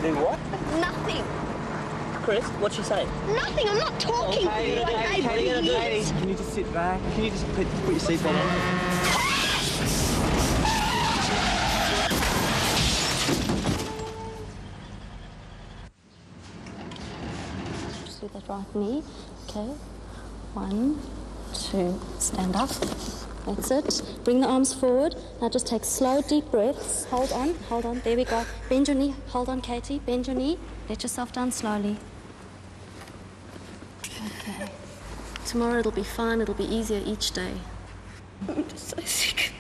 to do what? Nothing. Chris, what'd she say? Nothing. I'm not talking to you. Katie, what are you going to do? Katie, can you just sit back? Can you just put your seatbelt on? Do that right knee. Okay. 1, 2. Stand up. That's it. Bring the arms forward. Now just take slow, deep breaths. Hold on, hold on. There we go. Bend your knee. Hold on, Katie. Bend your knee. Let yourself down slowly. Okay. Tomorrow it'll be fine. It'll be easier each day. I'm just so sick.